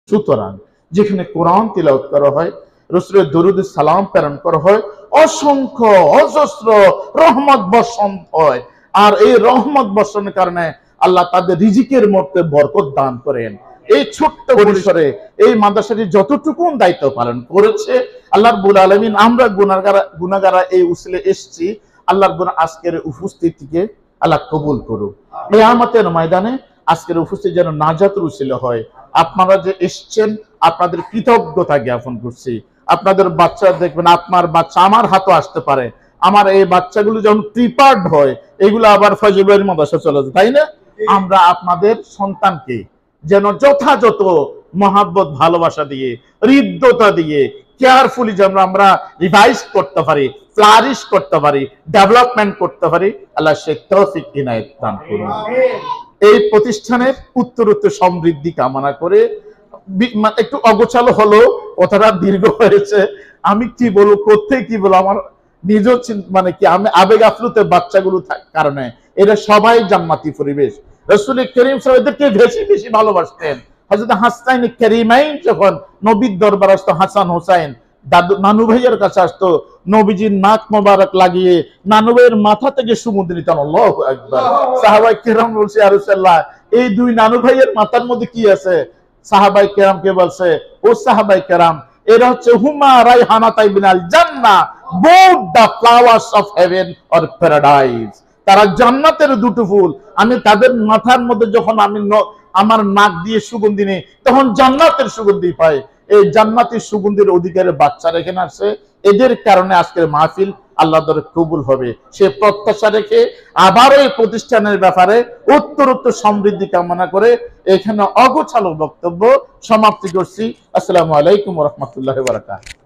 সুতরাং যেখানে কোরআন তিলাওয়াত করা হয়, রাসূলের দরুদ সালাম প্রেরণ করা হয়, অসংখ্য অজস্র রহমত বর্ষণ হয়। আর এই রহমত বর্ষণের কারণে আল্লাহ তাদের রিজিকের মধ্যে বরকত দান করেন। এই ছোট্ট পরিসরে এই মাদ্রাসাটি যতটুকু দায়িত্ব পালন করেছে আল্লাহ রাব্বুল আলামিন, আমরা গুনাহগার এই উসিলে এসেছি, আল্লাহ রাব্বুল আজকের উপস্থিতিকে আল্লাহ কবুল করুক। কিয়ামতের ময়দানে আজকের উপস্থিতি যেন নাজাতের উসিলা হয়। আপনারা যে এসেছেন আপনাদের কৃতজ্ঞতা জ্ঞাপন করছি। আপনাদের বাচ্চা দেখবেন, আপনার বাচ্চা আমার হাতে আসতে পারে, আমার এই বাচ্চাগুলো যখন প্রিপার্ড হয় এগুলো আবার ফজলুল মাদ্রাসা চলে যায়, তাই না? আমরা আপনাদের সন্তানকে যেন যথাযথ মহাব্বত ভালোবাসা দিয়ে, হৃদ্যতা দিয়ে, কেয়ারফুলি যেন আমরা রিভাইজ করতে পারি, ফ্লারিশ করতে পারি, ডেভেলপমেন্ট করতে পারি। আল্লাহ সে তৌফিক ইনায়েত দান করুন। এই প্রতিষ্ঠানের উত্তরোত্তর সমৃদ্ধি কামনা করে, একটু অগোছালো হলো, কথাটা দীর্ঘ হয়েছে, আমি কি বলবো, কোথায় কি বলবো, আমার নিজ মানে কি, আমি আবেগ আপ্লুত বাচ্চাগুলো কারণে এরা সবাই জান্নাতি পরিবেশ। রাসূল করিম সাল্লাল্লাহু আলাইহি ওয়াসাল্লামকে বেশি বেশি ভালোবাসতেন। হযরত হাসান কারীমাইন যখন নবীর দরবারে আসতো, হাসান হোসেন দাদু নানু ভাইয়ের কাছে আসতো, নবীজির নাক মোবারক লাগিয়ে নানু ভাইয়ের মাথা থেকে সুমুদ নিতেন। আল্লাহু আকবার। সাহাবায়ে কেরাম বলছে, ইয়া রাসূলুল্লাহ, এই দুই নানু ভাইয়ের মাথার মধ্যে কি আছে? সাহাবায়ে কেরামকে বলছে, ও সাহাবায়ে কেরাম, এরা হচ্ছে হুমা রাইহানাতাই বিনাল জান্নাহ, both the flowers of heaven or paradise. তারা জান্নাতের দুটো ফুল। আমি তাদের মাথার মধ্যে যখন আমি আমার নাক দিয়ে সুগন্ধি নেই, তখন জান্নাতের সুগন্ধি পাই। এই জান্নাতের সুগন্ধির অধিকারের বাচ্চারা এখানে আসছে, এদের কারণে আজকের মাহফিল আল্লাহর দরবারে কবুল হবে সে প্রত্যাশা রেখে আবারও এই প্রতিষ্ঠানের ব্যাপারে উত্তরোত্তর সমৃদ্ধি কামনা করে এখানে অগোছালো বক্তব্য সমাপ্তি করছি। আসসালামু আলাইকুম ওয়া রাহমাতুল্লাহি ওয়া বারাকাতুহু।